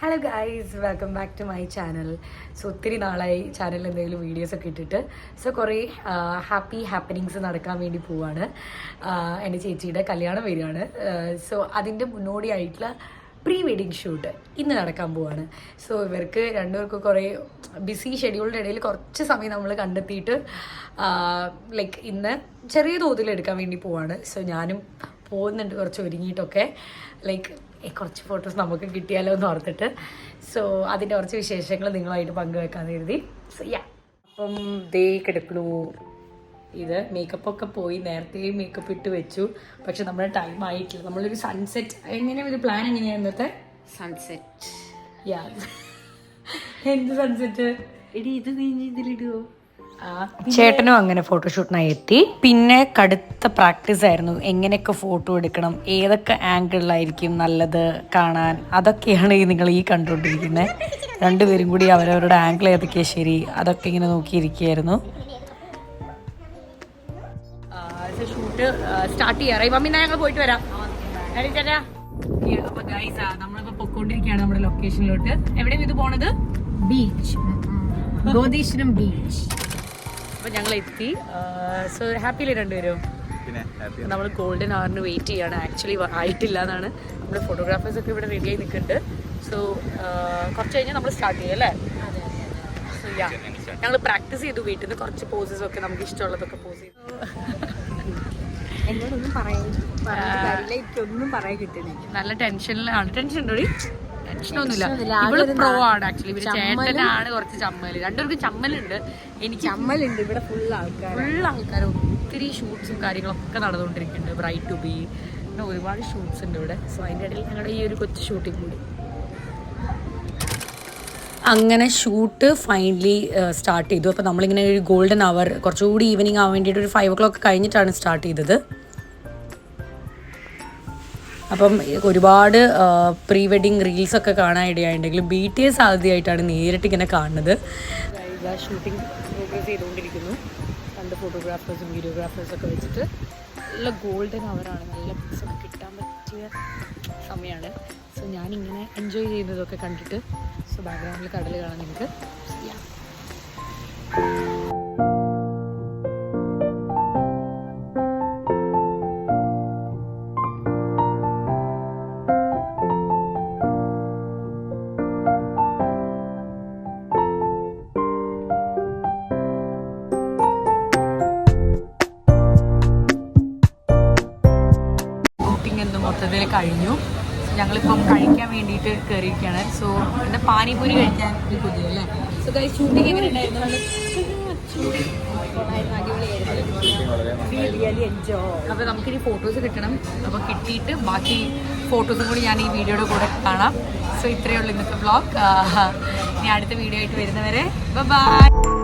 Hello guys, welcome back to my channel. So ഒത്തിരി നാളായി ചാനലിൽ എന്തെങ്കിലും വീഡിയോസൊക്കെ ഇട്ടിട്ട്. സോ കുറേ ഹാപ്പി ഹാപ്പനിങ്സ് നടക്കാൻ വേണ്ടി പോവാണ്. എൻ്റെ ചേച്ചിയുടെ കല്യാണം വരികയാണ്. സോ അതിൻ്റെ മുന്നോടിയായിട്ടുള്ള പ്രീ വെഡിങ് ഷൂട്ട് ഇന്ന് നടക്കാൻ പോവാണ്. സോ ഇവർക്ക് രണ്ടുപേർക്കും കുറേ ബിസി ഷെഡ്യൂളിൻ്റെ ഇടയിൽ കുറച്ച് സമയം നമ്മൾ കണ്ടെത്തിയിട്ട് ലൈക്ക് ഇന്ന് ചെറിയ തോതിൽ എടുക്കാൻ വേണ്ടി പോവാണ്. സോ ഞാനും പോകുന്നുണ്ട് കുറച്ച് ഒരുങ്ങിയിട്ടൊക്കെ, ലൈക്ക് കുറച്ച് ഫോട്ടോസ് നമുക്ക് കിട്ടിയാലോ എന്ന് ഓർത്തിട്ട്. സോ അതിൻ്റെ കുറച്ച് വിശേഷങ്ങൾ നിങ്ങളുമായിട്ട് പങ്കുവെക്കാൻ കരുതി. സോ അപ്പം ദേ കിടക്കണു. ഇത് മേക്കപ്പൊക്കെ പോയി, നേരത്തെ മേക്കപ്പ് ഇട്ട് വെച്ചു, പക്ഷെ നമ്മുടെ ടൈം ആയിട്ടില്ല. നമ്മളൊരു സൺസെറ്റ് എങ്ങനെയാണ് ഒരു പ്ലാൻ എങ്ങനെയാണ് ഇന്നത്തെ സൺസെറ്റ്? എന്ത് സൺസെറ്റ് എടി, ഇത് നീ ഇതിലിടുവോ? ചേട്ടനും അങ്ങനെ ഫോട്ടോഷൂട്ടിനായി എത്തി. പിന്നെ കടുത്ത പ്രാക്ടീസ് ആയിരുന്നു, എങ്ങനെയൊക്കെ ഫോട്ടോ എടുക്കണം, ഏതൊക്കെ ആംഗിളിലായിരിക്കും നല്ലത് കാണാൻ, അതൊക്കെയാണ് നിങ്ങൾ ഈ കണ്ടുകൊണ്ടിരിക്കുന്നത്. രണ്ടുപേരും കൂടി അവരവരുടെ ആംഗിൾ ഏതൊക്കെയാണ് ശരി, അതൊക്കെ ഇങ്ങനെ നോക്കിയിരിക്കുകയായിരുന്നു. ഷൂട്ട് സ്റ്റാർട്ട് ചെയ്യാറായി. മമ്മി ഞങ്ങൾ പോയിട്ട് വരാം. അപ്പൊ ഗൈസ്, നമ്മളിപ്പോ പൊക്കോണ്ടിരിക്കുകയാണ് നമ്മുടെ ലൊക്കേഷനിലോട്ട്. എവിടെയാണ് ഇത് പോണത്? Beach, Godeeshwaram beach. അപ്പൊ ഞങ്ങൾ എത്തി. സോ ഹാപ്പിയില്ലേ രണ്ടുപേരും? നമ്മൾ ഗോൾഡൻ അവറിന് വെയിറ്റ് ചെയ്യാണ്. ആക്ച്വലി ആയിട്ടില്ല എന്നാണ്. നമ്മുടെ ഫോട്ടോഗ്രാഫേഴ്സൊക്കെ ഇവിടെ റെഡിയായി നിൽക്കുന്നുണ്ട്. സോ കുറച്ച് കഴിഞ്ഞാൽ നമ്മൾ സ്റ്റാർട്ട് ചെയ്യും അല്ലേ? സോ ഞങ്ങൾ പ്രാക്ടീസ് ചെയ്തു വീട്ടിൽ നിന്ന് കുറച്ച് പോസസ് ഒക്കെ നമുക്ക് ഇഷ്ടമുള്ളതൊക്കെ പോസ് ചെയ്തു. എന്നോടൊന്നും പറയാൻ കിട്ടണേ. നല്ല ടെൻഷനിലാണ്. ടെൻഷൻ ഉണ്ടോ? ടെൻഷനൊന്നുമില്ല. ഇവിടെ പ്രോ ആണ് ആക്ച്വലി. ഇവര് ചേട്ടനാണ് കുറച്ച് ചമ്മല്. രണ്ടുപേർക്കും ചമ്മലുണ്ട്. എനിക്ക് ചമ്മലുണ്ട്. ഇവിടെ ഫുൾ ആൾക്കാർ ഒത്തിരി ഷൂട്ട്സും കാര്യങ്ങളൊക്കെ നടന്നുകൊണ്ടിരിക്കുന്നുണ്ട്. ബ്രൈറ്റ് ടു ബി പിന്നെ ഒരുപാട് ഷൂട്ട്സ് ഉണ്ട് ഇവിടെ. സോ അതിൻ്റെ ഇടയിൽ ഞങ്ങളുടെ ഈ ഒരു കൊച്ചു ഷൂട്ടിംഗ് കൂടി. അങ്ങനെ ഷൂട്ട് ഫൈനലി സ്റ്റാർട്ട് ചെയ്തു. അപ്പോൾ നമ്മളിങ്ങനെ ഒരു ഗോൾഡൻ അവർ കുറച്ചുകൂടി ഈവനിങ് ആവാൻ വേണ്ടിയിട്ട് ഒരു 5 o'clock കഴിഞ്ഞിട്ടാണ് സ്റ്റാർട്ട് ചെയ്തത്. അപ്പം ഒരുപാട് പ്രീ വെഡിങ് റീൽസൊക്കെ കാണാൻ ഇടയായിട്ടുണ്ടെങ്കിലും BTS ആദ്യമായിട്ടാണ് നേരിട്ട് ഇങ്ങനെ കാണുന്നത്. ഷൂട്ടിംഗ് പ്രോഗ്രസ് ചെയ്തുകൊണ്ടിരിക്കുന്നു. 2 ഫോട്ടോഗ്രാഫേഴ്സും വീഡിയോഗ്രാഫേഴ്സൊക്കെ വെച്ചിട്ട് നല്ല ഗോൾഡൻ അവറാണ്. നല്ല പിക്സൊക്കെ കിട്ടാൻ പറ്റിയ സമയമാണ്. സോ ഞാനിങ്ങനെ എൻജോയ് ചെയ്യുന്നതൊക്കെ കണ്ടിട്ട്. സോ ബാക്ക്ഗ്രൗണ്ടിൽ കടൽ കാണാൻ നിങ്ങൾക്ക്. മൊത്തത്തിൽ കഴിഞ്ഞു. ഞങ്ങളിപ്പം കഴിക്കാൻ വേണ്ടിയിട്ട് കയറിയിരിക്കുകയാണ്. സോ എൻ്റെ പാനിപൂരി കഴിക്കാൻ ഒരു കൊതി അല്ലേ? സോ ഗൈസ്, ഷൂട്ടിംഗ് എങ്ങനെ ഉണ്ടായിരുന്നു? അപ്പോൾ നമുക്കിനി ഫോട്ടോസ് കിട്ടണം. അപ്പോൾ കിട്ടിയിട്ട് ബാക്കി ഫോട്ടോസും കൂടി ഞാൻ ഈ വീഡിയോയുടെ കൂടെ കാണാം. സോ ഇത്രയേ ഉള്ളൂ ഇന്നത്തെ വ്ളോഗ്. ഇനി അടുത്ത വീഡിയോ ആയിട്ട് വരുന്നവരെ ബൈ.